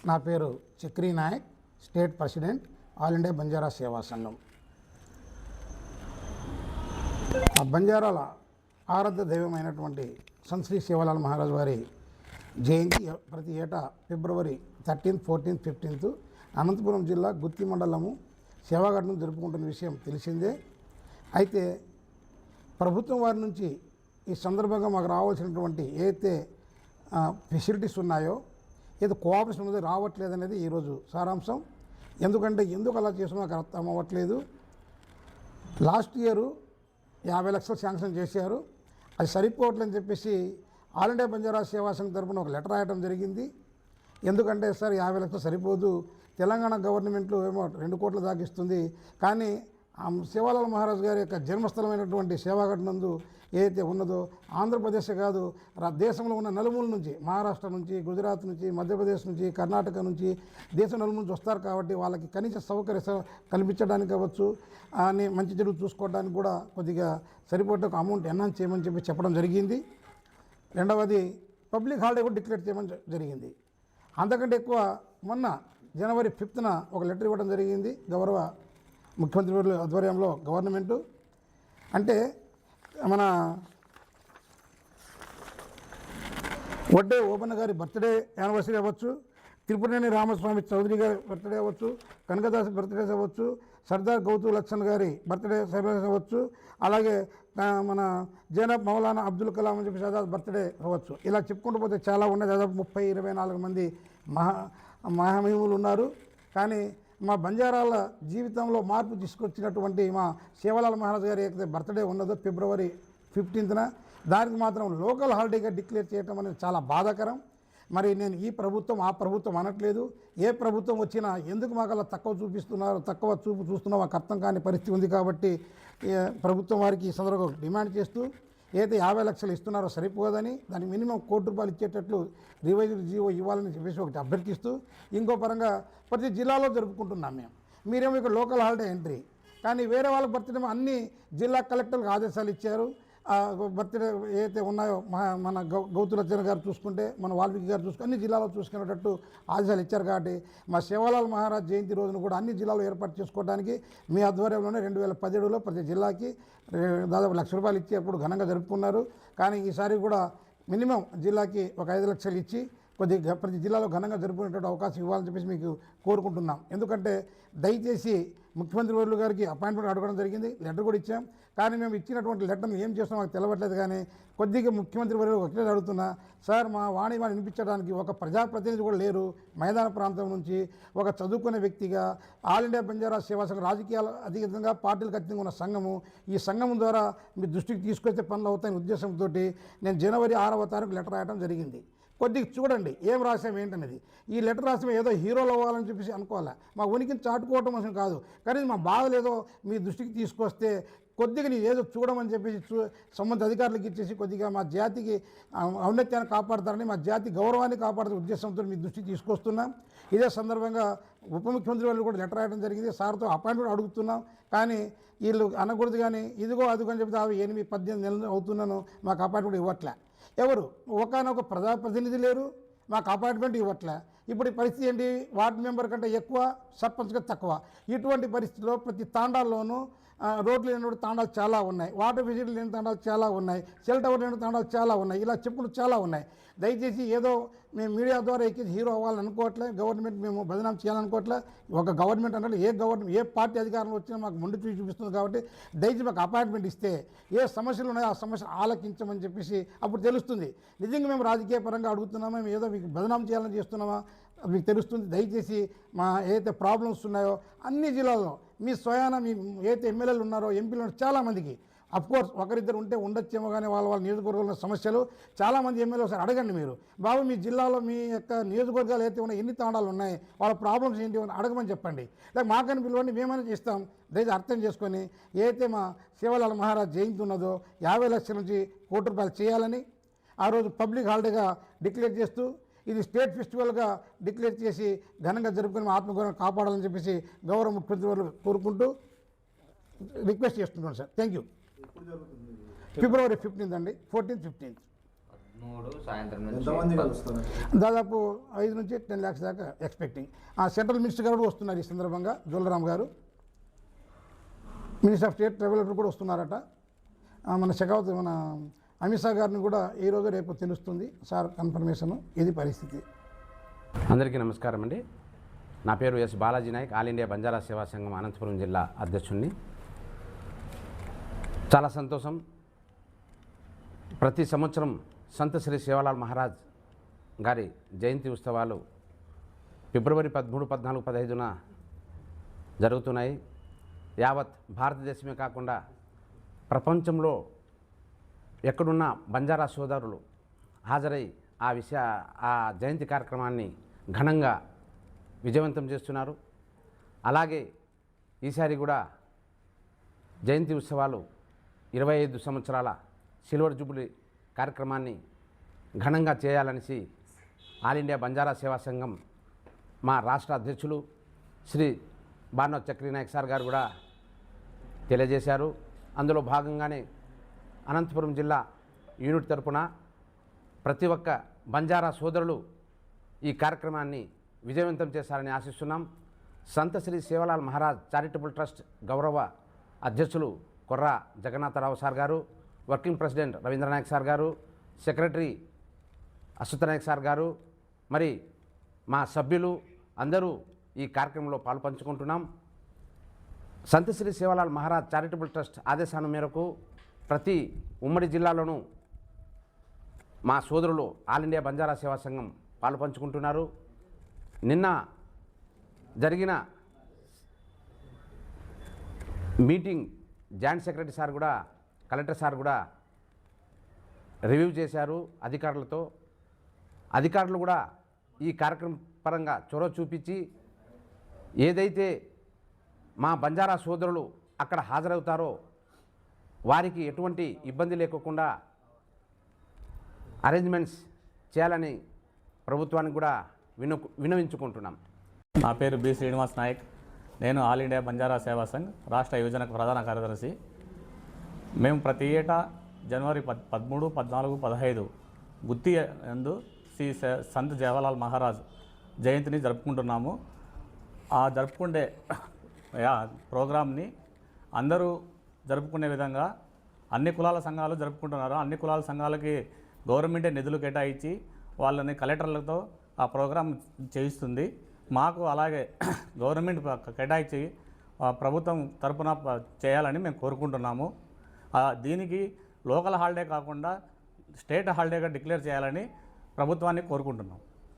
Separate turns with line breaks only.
నా పేరు Chakri Nayak, state president, All India Banjara Seva Sangham. ఆ బంజారాల ఆరాధ్య దైవమైనటువంటి సంత్ శ్రీ సేవాలాల్ మహారాజ్ వారి జయంతి ప్రతి ఏటా ఫిబ్రవరి 13, 14, 15 అనంతపురం జిల్లా గుత్తి మండలము సేవాఘాటను జరుపుకుంటున్న విషయం తెలిసిందే. అయితే ప్రభుత్వం వారి నుంచి ఈ సందర్భంగా మాకు రావాల్సినటువంటి ఏదైతే ఫెసిలిటీస్ ఉన్నాయో, ఏదో కోఆపరేషన్ ఉన్నది రావట్లేదనేది ఈరోజు సారాంశం. ఎందుకు అలా చేసినా నాకు అర్థం అవ్వట్లేదు. లాస్ట్ ఇయర్ 50 లక్షలు శాంక్షన్ చేశారు, అది సరిపోవట్లేదని చెప్పేసి ఆల్ ఇండియా బంజారా సేవా సంఘం తరపున ఒక లెటర్ రాయడం జరిగింది. ఎందుకంటే సార్ 50 లక్షలు సరిపోదు, తెలంగాణ గవర్నమెంట్లో ఏమో 2 కోట్ల దాకా ఇస్తుంది, కానీ సేవాలాల్ మహారాజ్ గారి యొక్క జన్మస్థలమైనటువంటి సేవాఘాట్ నందు ఏదైతే ఉన్నదో ఆంధ్రప్రదేశ్ కాదు, దేశంలో ఉన్న నలుమూల నుంచి, మహారాష్ట్ర నుంచి, గుజరాత్ నుంచి, మధ్యప్రదేశ్ నుంచి, కర్ణాటక నుంచి, దేశం నలుమూల నుంచి వస్తారు. కాబట్టి వాళ్ళకి కనీస సౌకర్యం కల్పించడానికి కావచ్చు, అని మంచి చెడు చూసుకోవడానికి కూడా కొద్దిగా సరిపోయే అమౌంట్ ఎన్హాన్స్ చేయమని చెప్పడం జరిగింది. రెండవది పబ్లిక్ హాలిడే కూడా డిక్లేర్ చేయమని జరిగింది. అంతకంటే ఎక్కువ మొన్న జనవరి 5న ఒక లెటర్ ఇవ్వడం జరిగింది గౌరవ ముఖ్యమంత్రి వారి ఆధ్వర్యంలో గవర్నమెంటు. అంటే మన వడ్డే ఓబన్న గారి బర్త్డే యానివర్సరీ అవ్వచ్చు, తిరుపతినేని రామస్వామి చౌదరి గారి బర్త్డే అవ్వచ్చు, కనకదాస్ బర్త్డేస్ అవ్వచ్చు, సర్దార్ గౌతు లచ్చన్ గారి బర్త్డే సెలబ్రేషన్ అవ్వచ్చు, అలాగే మన జైనబ్ మౌలానా అబ్దుల్ కలాం అని చెప్పి ఆజాద్ బర్త్డే అవ్వచ్చు. ఇలా చెప్పుకుంటూ పోతే చాలా ఉన్నాయి. దాదాపు 30-24 మంది మహామహిములు ఉన్నారు. కానీ మా బంజారాల జీవితంలో మార్పు తీసుకొచ్చినటువంటి మా సేవాలాల్ మహారాజ్ గారి ఏదైతే బర్త్డే ఉన్నదో ఫిబ్రవరి 15న, దానికి మాత్రం లోకల్ హాలిడేగా డిక్లేర్ చేయడం అనేది చాలా బాధాకరం. మరి నేను ఈ ప్రభుత్వం ఆ ప్రభుత్వం అనట్లేదు, ఏ ప్రభుత్వం వచ్చినా ఎందుకు మాకు అలా తక్కువ చూపు చూస్తున్నారో మాకు అర్థం కాని పరిస్థితి ఉంది. కాబట్టి ప్రభుత్వం వారికి ఈ సందర్భంగా డిమాండ్ చేస్తూ ఏదైతే 50 లక్షలు ఇస్తున్నారో సరిపోదని, దానికి మినిమం 1 కోటి రూపాయలు ఇచ్చేటట్లు రివైజ్డ్ జీవో ఇవ్వాలని చెప్పేసి ఒకటి అభ్యర్థిస్తూ, ఇంకో పరంగా ప్రతి జిల్లాలో జరుపుకుంటున్నాం మీరేమో ఇక్కడ లోకల్ హాలిడే ఎంట్రీ, కానీ వేరే వాళ్ళ బర్త్డే అన్ని జిల్లా కలెక్టర్లకు ఆదేశాలు ఇచ్చారు. బర్త్డే ఏదైతే ఉన్నాయో మన గౌతు లచ్చన్ గారు చూసుకుంటే, మన వాల్మీకి గారు చూసుకుంటే అన్ని జిల్లాలో చూసుకునేటట్టు ఆదేశాలు ఇచ్చారు. కాబట్టి మా సేవాలాల్ మహారాజ్ జయంతి రోజున కూడా అన్ని జిల్లాలో ఏర్పాటు చేసుకోవడానికి మీ ఆధ్వర్యంలోనే 2017లో ప్రతి జిల్లాకి దాదాపు ₹1,00,000 ఇచ్చి అప్పుడు ఘనంగా జరుపుకున్నారు. కానీ ఈసారి కూడా మినిమం జిల్లాకి ఒక 5 లక్షలు ఇచ్చి కొద్దిగా ప్రతి జిల్లాలో ఘనంగా జరుపుకునేటువంటి అవకాశం ఇవ్వాలని చెప్పేసి మీకు కోరుకుంటున్నాం. ఎందుకంటే దయచేసి ముఖ్యమంత్రి వర్యులు గారికి అపాయింట్మెంట్ అడగడం జరిగింది, లెటర్ కూడా ఇచ్చాం. కానీ మేము ఇచ్చినటువంటి లెటర్ని ఏం చేస్తామో మాకు తెలవట్లేదు. కానీ కొద్దిగా ముఖ్యమంత్రి వర్యులు ఒకటే అడుగుతున్నా, సార్ మా వాణి వినిపించడానికి ఒక ప్రజాప్రతినిధి కూడా లేరు. మైదాన ప్రాంతం నుంచి ఒక చదువుకునే వ్యక్తిగా ఆల్ ఇండియా బంజారా సేవా సంఘం రాజకీయాలు అతీతంగా పార్టీలకు అతీతంగా ఉన్న సంఘము, ఈ సంఘం ద్వారా మీ దృష్టికి తీసుకొచ్చే పనులు అవుతాయనే ఉద్దేశంతో నేను జనవరి 6వ తారీఖు లెటర్ రాయడం జరిగింది. కొద్దిగా చూడండి ఏం రాసాం ఏంటనేది. ఈ లెటర్ రాసాం ఏదో హీరోలు అవ్వాలని చెప్పేసి అనుకోవాలా, మా ఉనికిని చాటుకోవటం అసలు కాదు. కానీ మా బాధలేదో మీ దృష్టికి తీసుకొస్తే కొద్దిగా నీ ఏదో చూడమని చెప్పేసి సంబంధిత అధికారులకు ఇచ్చేసి కొద్దిగా మా జాతికి ఔన్నత్యాన్ని కాపాడతారని, మా జాతి గౌరవాన్ని కాపాడుతున్న ఉద్దేశంతో మీ దృష్టికి తీసుకొస్తున్నాం. ఇదే సందర్భంగా ఉప ముఖ్యమంత్రి వాళ్ళు కూడా లెటర్ రాయడం జరిగింది. సార్తో అపాయింట్మెంట్ అడుగుతున్నాం, కానీ వీళ్ళు అనకూడదు. కానీ ఇదిగో అదిగో అని చెప్తే 8-18 నెలలు అవుతున్నాను, మాకు అపాయింట్మెంట్ ఇవ్వట్లే. ఎవరు ఒకనొక ప్రజాప్రతినిధి లేరు, మాకు అపాయింట్మెంట్ ఇవ్వట్లే. ఇప్పుడు ఈ పరిస్థితి ఏంటి? వార్డు మెంబర్ కంటే ఎక్కువ, సర్పంచ్గా తక్కువ. ఇటువంటి పరిస్థితిలో ప్రతి తాండాల్లోనూ రోడ్లు లేని తాండాలు చాలా ఉన్నాయి, వాటర్ ఫెసిలిటీ లేని తాండాలు చాలా ఉన్నాయి, సెల్ టవర్ లేని తాండాలు చాలా ఉన్నాయి. ఇలా చెప్పులు చాలా ఉన్నాయి. దయచేసి ఏదో మేము మీడియా ద్వారా ఎక్కించి హీరో అవ్వాలని అనుకోవట్లే, గవర్నమెంట్ మేము బదనాం చేయాలనుకోవట్లే. ఒక గవర్నమెంట్ అంటే ఏ పార్టీ అధికారంలో వచ్చినా మాకు మొండి చూపిస్తుంది. కాబట్టి దయచేసి మాకు అపాయింట్మెంట్ ఇస్తే ఏ సమస్యలు ఉన్నాయో ఆ సమస్య ఆలకించమని చెప్పేసి అప్పుడు తెలుస్తుంది నిజంగా మేము రాజకీయ పరంగా అడుగుతున్నామా, మేము ఏదో మీకు బదనాం చేయాలని చేస్తున్నామా మీకు తెలుస్తుంది. దయచేసి మా ఏదైతే ప్రాబ్లమ్స్ ఉన్నాయో అన్ని జిల్లాల్లో మీ స్వయాన మీ ఏదైతే ఎమ్మెల్యేలు ఉన్నారో, ఎంపీలు ఉన్నారో చాలామందికి, అఫ్కోర్స్ ఒకరిద్దరు ఉంటే ఉండొచ్చేమో, కానీ వాళ్ళ నియోజకవర్గంలో సమస్యలు చాలామంది ఎమ్మెల్యే ఒకసారి అడగండి. మీరు బాబు మీ జిల్లాలో మీ యొక్క నియోజకవర్గాలు అయితే ఉన్నాయి, ఎన్ని తాండాలు ఉన్నాయి, వాళ్ళ ప్రాబ్లమ్స్ ఏంటి అని అడగమని చెప్పండి. లేక మాకని పిలవండి, మేమైనా చేస్తాం. దయచేసి అర్థం చేసుకొని ఏదైతే మా సేవాలాల్ మహారాజ్ జయంతి ఉన్నదో 50 లక్షల నుంచి ₹1 కోటి చేయాలని ఆ రోజు పబ్లిక్ హాలిడేగా డిక్లేర్ చేస్తూ, ఇది స్టేట్ ఫెస్టివల్గా డిక్లేర్ చేసి ఘనంగా జరుపుకుని ఆత్మగౌరవం కాపాడాలని చెప్పేసి గౌరవ ముఖ్యమంత్రి వారు కోరుకుంటూ రిక్వెస్ట్ చేస్తున్నాను సార్. Thank you. ఫిబ్రవరి 15 అండి, 14, 15.
3 సాయంత్రం నుంచి
ఎంతమంది కలుస్తున్నారు?
దాదాపు 5 నుంచి 10 lakhs దాకా ఎక్స్పెక్టింగ్. సెంట్రల్ మినిస్టర్ గారు కూడా వస్తున్నారు ఈ సందర్భంగా, జోలరామ్ గారు. మినిస్టర్ ఆఫ్ స్టేట్ ట్రావెలర్ కూడా వస్తున్నారట. మన షెకావత్ మన అమిత్ షా గారిని కూడా ఈ రోజు రేపు తెలుస్తుంది సార్ కన్ఫర్మేషన్. ఇది పరిస్థితి.
అందరికీ నమస్కారం అండి. నా పేరు S Balaji Nayak, All India Banjara Seva Sangham Anantapuram జిల్లా అధ్యక్షుడిని. చాలా సంతోషం. ప్రతి సంవత్సరం సంత్ శ్రీ సేవాలాల్ మహారాజ్ గారి జయంతి ఉత్సవాలు ఫిబ్రవరి 13, 14, 15న జరుగుతున్నాయి. యావత్ భారతదేశమే కాకుండా ప్రపంచంలో ఎక్కడున్న బంజారా సోదరులు హాజరై ఆ జయంతి కార్యక్రమాన్ని ఘనంగా విజయవంతం చేస్తున్నారు. అలాగే ఈసారి కూడా జయంతి ఉత్సవాలు 25 సంవత్సరాల సిల్వర్ జూబ్లీ కార్యక్రమాన్ని ఘనంగా చేయాలనేసి ఆల్ ఇండియా బంజారా సేవా సంఘం మా రాష్ట్ర అధ్యక్షులు శ్రీ బానో చక్రీ నాయక్ సార్ గారు కూడా తెలియజేశారు. అందులో భాగంగానే అనంతపురం జిల్లా యూనిట్ తరపున ప్రతి ఒక్క బంజారా సోదరులు ఈ కార్యక్రమాన్ని విజయవంతం చేశారని ఆశిస్తున్నాం. సంత్ శ్రీ సేవాలాల్ మహారాజ్ చారిటబుల్ ట్రస్ట్ గౌరవ అధ్యక్షులు కొర్రా జగన్నాథరావు సార్ గారు, వర్కింగ్ ప్రెసిడెంట్ రవీంద్రనాయక్ సార్ గారు, సెక్రటరీ అశ్వత్థనాయక్ సార్ గారు, మరి మా సభ్యులు అందరూ ఈ కార్యక్రమంలో పాల్పంచుకుంటున్నాం. సంత్ శ్రీ సేవాలాల్ మహారాజ్ చారిటబుల్ ట్రస్ట్ ఆదేశాల మేరకు ప్రతి ఉమ్మడి జిల్లాలోనూ మా సోదరులు ఆల్ ఇండియా బంజారా సేవా సంఘం పాల్పంచుకుంటున్నారు. నిన్న జరిగిన మీటింగ్ జాయింట్ సెక్రటరీ సార్ కూడా, కలెక్టర్ సార్ కూడా రివ్యూ చేశారు అధికారులతో. అధికారులు కూడా ఈ కార్యక్రమం పరంగా చొరవ చూపించి ఏదైతే మా బంజారా సోదరులు అక్కడ హాజరవుతారో వారికి ఎటువంటి ఇబ్బంది లేకోకుండా అరేంజ్మెంట్స్ చేయాలని ప్రభుత్వానికి కూడా విన్నవించుకుంటున్నాం.
నా పేరు బి శ్రీనివాస్ నాయక్. నేను ఆల్ ఇండియా బంజారా సేవా సంఘ్ రాష్ట్ర యువజన ప్రధాన కార్యదర్శి. మేము ప్రతి ఏటా జనవరి 13, 14, 15 గుత్తి యందు శ్రీ సంత్ సేవాలాల్ మహారాజ్ జయంతిని జరుపుకుంటున్నాము. ఆ జరుపుకునే ప్రోగ్రామ్ని అందరూ జరుపుకునే విధంగా అన్ని కులాల సంఘాలు జరుపుకుంటున్నారు. అన్ని కులాల సంఘాలకి గవర్నమెంటే నిధులు కేటాయించి వాళ్ళని కలెక్టర్లతో ఆ ప్రోగ్రాం చేయిస్తుంది. మాకు అలాగే గవర్నమెంట్ కేటాయించి ప్రభుత్వం తరపున చేయాలని మేము కోరుకుంటున్నాము. దీనికి లోకల్ హాలిడే కాకుండా స్టేట్ హాలిడేగా డిక్లేర్ చేయాలని ప్రభుత్వాన్ని కోరుకుంటున్నాం.